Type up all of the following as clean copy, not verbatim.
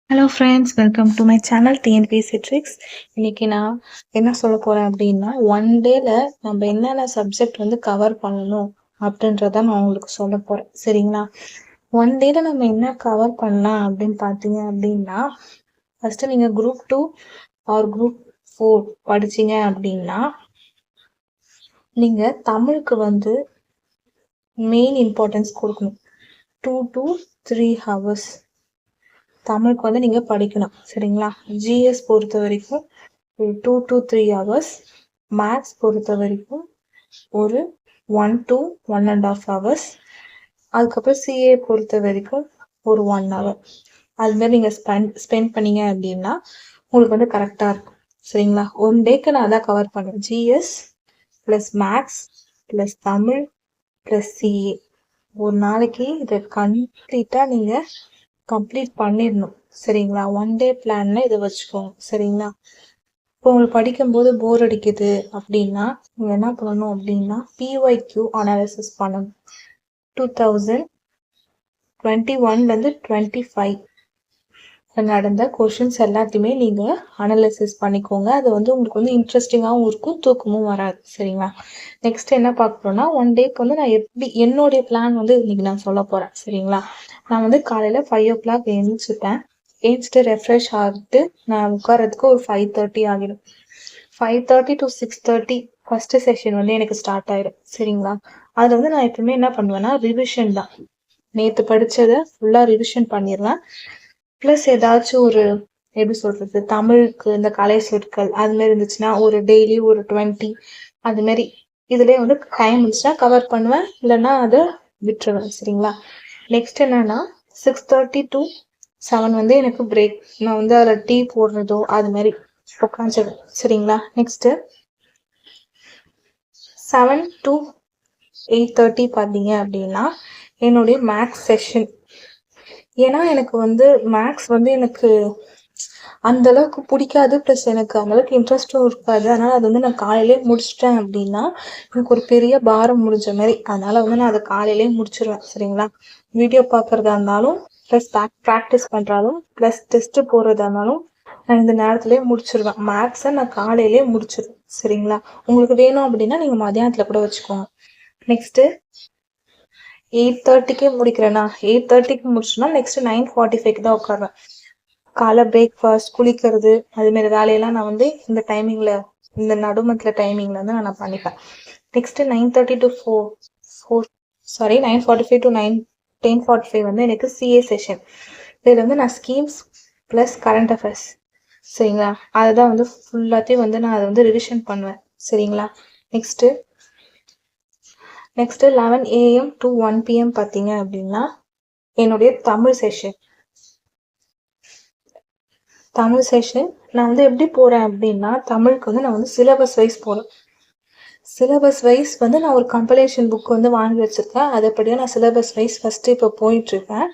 Hello friends, welcome to my channel TNPSC tricks. இன்னைக்கு நான் என்ன சொல்ல போகிறேன் அப்படின்னா, ஒன் டேல நம்ம என்னென்ன சப்ஜெக்ட் வந்து கவர் பண்ணணும் அப்படின்றத நான் உங்களுக்கு சொல்ல போகிறேன். சரிங்களா? ஒன் டேல நம்ம என்ன கவர் பண்ணலாம் அப்படின்னு பார்த்தீங்க அப்படின்னா, ஃபஸ்ட்டு நீங்கள் குரூப் 2 ஆர் குரூப் 4 படிச்சீங்க அப்படின்னா, நீங்கள் தமிழுக்கு வந்து மெயின் இம்பார்ட்டன்ஸ் கொடுக்கணும். 2 to 3 hours தமிழுக்கு வந்து நீங்கள் படிக்கணும். சரிங்களா? ஜிஎஸ் பொறுத்த வரைக்கும் 2 to 3 hours, மேத்ஸ் பொறுத்த வரைக்கும் ஒரு 1 to 1.5 hours, அதுக்கப்புறம் சிஏ பொறுத்த வரைக்கும் ஒரு 1 hour. அதுமாதிரி நீங்கள் ஸ்பெண்ட் பண்ணீங்க அப்படின்னா உங்களுக்கு வந்து கரெக்டாக இருக்கும். சரிங்களா? ஒன் டேக்கு நான் அதான் கவர் பண்ணுவேன். GS plus maths plus Tamil plus CA. ஒரு நாளைக்கு இதை கம்ப்ளீட்டாக நீங்கள் கம்ப்ளீட் பண்ணிடணும். சரிங்களா? ஒன் டே பிளான்ல இதை வச்சுக்கோங்க. சரிங்களா? இப்போ உங்களுக்கு படிக்கும்போது போர் அடிக்குது அப்படின்னா நீங்கள் என்ன பண்ணணும் அப்படின்னா, பிஒய்க்யூ அனாலிசிஸ் பண்ணணும். 2021 25 நடந்த கொஷின்ஸ் எல்லாத்தையுமே நீங்கள் அனலைசிஸ் பண்ணிக்கோங்க. அது வந்து உங்களுக்கு வந்து இன்ட்ரெஸ்டிங்காகவும் இருக்கும், தூக்கமும் வராது. சரிங்களா? நெக்ஸ்ட் என்ன பார்க்குறோன்னா, ஒன் டேக்கு வந்து நான் எப்படி என்னுடைய பிளான் வந்து இன்னைக்கு நான் சொல்ல போகிறேன். சரிங்களா? நான் வந்து காலையில் 5 o'clock எழுந்திரிச்சிப்பேன். எழுந்திரிச்சிட்டு ரெஃப்ரெஷ் ஆகிட்டு நான் உட்காரதுக்கு ஒரு 5:30 ஆகிடும். 5:30 to 6:30 ஃபஸ்ட்டு செஷன் வந்து எனக்கு ஸ்டார்ட் ஆகிடும். சரிங்களா? அதில் வந்து நான் எப்பவுமே என்ன பண்ணுவேன்னா, ரிவிஷன் தான். நேற்று படித்ததை ஃபுல்லாக ரிவிஷன் பண்ணிடலாம். ப்ளஸ் ஏதாச்சும் ஒரு எப்படி சொல்கிறது, தமிழுக்கு இந்த கலை சொற்கள் அதுமாரி இருந்துச்சுன்னா ஒரு டெய்லி ஒரு 20 அதுமாரி இதுலேயே வந்து டைம் இருந்துச்சுன்னா கவர் பண்ணுவேன், இல்லைன்னா அதை விட்டுருவேன். சரிங்களா? நெக்ஸ்ட் என்னன்னா 6:30 to 7 வந்து எனக்கு பிரேக். நான் வந்து அதில் டீ போடுறதோ அது மாதிரி உட்காந்துடுவேன். சரிங்களா? நெக்ஸ்ட்டு 7 to 8:30 பார்த்தீங்க அப்படின்னா என்னுடைய மேக்ஸ் செஷன். ஏன்னா எனக்கு வந்து மேக்ஸ் வந்து எனக்கு அந்த அளவுக்கு பிடிக்காது, ப்ளஸ் எனக்கு அந்த அளவுக்கு இன்ட்ரெஸ்ட்டும் இருக்காது. அதனால் அது வந்து நான் காலையிலே முடிச்சிட்டேன் அப்படின்னா எனக்கு ஒரு பெரிய பாரம் முடிஞ்ச மாதிரி. அதனால் வந்து நான் அதை காலையிலே முடிச்சிருவேன். சரிங்களா? வீடியோ பார்க்குறதா இருந்தாலும் ப்ளஸ் ப்ராக்டிஸ் பண்ணுறாலும் ப்ளஸ் டெஸ்ட்டு போடுறதா இருந்தாலும் நான் இந்த நேரத்துலேயே முடிச்சிருவேன். மேக்ஸை நான் காலையிலே முடிச்சிருவேன். சரிங்களா? உங்களுக்கு வேணும் அப்படின்னா நீங்கள் மதியானத்தில் கூட வச்சுக்கோங்க. நெக்ஸ்ட்டு 8:30க்கே முடிக்கிறேன்னா 8:30க்கு முடிச்சோன்னா நெக்ஸ்ட்டு 9:45க்கு தான் உட்காருவேன். காலை பிரேக்ஃபாஸ்ட், குளிக்கிறது அதுமாரி வேலையெல்லாம் நான் வந்து இந்த டைமிங்கில், இந்த நடுமத்தில் டைமிங்கில் வந்து நான் பண்ணிப்பேன். நெக்ஸ்ட்டு 9:30 to 9:45 to 10:45 வந்து எனக்கு சிஏ செஷன். இதில் வந்து நான் ஸ்கீம்ஸ் ப்ளஸ் கரண்ட் அஃபேர்ஸ். சரிங்களா? அதை தான் வந்து ஃபுல்லாத்தையும் வந்து நான் அதை வந்து ரிவிஷன் பண்ணுவேன். சரிங்களா? நெக்ஸ்ட்டு 11 AM to 1 PM பார்த்தீங்க அப்படின்னா என்னுடைய தமிழ் செஷன். நான் வந்து எப்படி போகிறேன் அப்படின்னா, தமிழுக்கு வந்து நான் வந்து சிலபஸ் வைஸ் போகிறேன். சிலபஸ் வைஸ் வந்து நான் ஒரு கம்பலேஷன் புக் வந்து வாங்கி வச்சுருக்கேன். அதைப்படியாக நான் சிலபஸ் வைஸ் ஃபஸ்ட்டு இப்போ போயிட்டுருக்கேன்.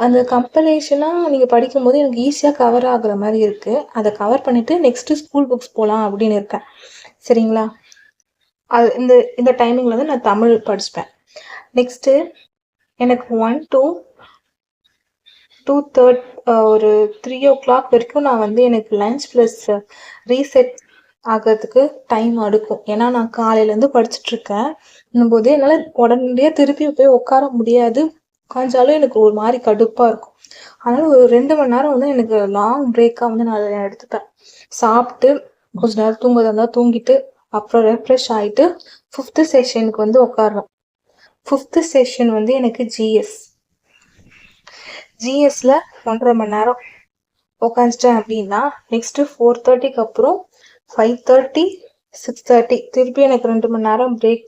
அந்த கம்பலேஷனாக நீங்கள் படிக்கும்போது எனக்கு ஈஸியாக கவர் ஆகுற மாதிரி இருக்குது. அதை கவர் பண்ணிவிட்டு நெக்ஸ்ட்டு ஸ்கூல் புக்ஸ் போகலாம் அப்படின்னு இருக்கேன். சரிங்களா? அது இந்த டைமிங்கில் வந்து நான் தமிழ் படிச்சுப்பேன். நெக்ஸ்ட்டு எனக்கு 1 to 2:30 ஒரு 3 o'clock வரைக்கும் நான் வந்து எனக்கு லஞ்ச் ப்ளஸ் ரீசெட் ஆகிறதுக்கு டைம் எடுக்கும். ஏன்னா நான் காலையிலேருந்து படிச்சுட்ருக்கேன் போது என்னால் உடனடியாக திருப்பி போய் உட்கார முடியாது. உட்காந்தாலும் எனக்கு ஒரு மாதிரி கடுப்பாக இருக்கும். அதனால் ஒரு 2 மணி நேரம் வந்து எனக்கு லாங் பிரேக்காக வந்து நான் அதை எடுத்துப்பேன். சாப்பிட்டு கொஞ்ச நேரம் தூங்குறதா இருந்தால் தூங்கிட்டு அப்புறம் ரெஃப்ரெஷ் ஆகிட்டு 5th செஷனுக்கு வந்து உட்காருவேன். 5th செஷன் வந்து எனக்கு ஜிஎஸ்ல 1.5 மணி நேரம் உட்காந்துட்டேன் அப்படின்னா நெக்ஸ்ட்டு 4:30க்கு அப்புறம் 5:30 6:30 திருப்பி எனக்கு 2 மணி நேரம் பிரேக்.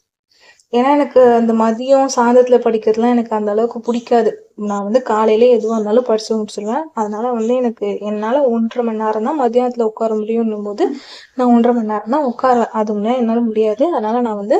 ஏன்னா எனக்கு அந்த மதியம் சாயந்தரத்தில் படிக்கிறதுலாம் எனக்கு அந்த அளவுக்கு பிடிக்காது. நான் வந்து காலையிலே எதுவாக இருந்தாலும் படித்து முடிச்சிடுவேன். அதனால் வந்து என்னால் 1.5 மணி நேரம் தான் மதியானத்தில் உட்கார முடியும்னும் போது நான் 1.5 மணி நேரம் தான் உட்காருவேன். அது முன்னே என்னால் முடியாது. அதனால் நான் வந்து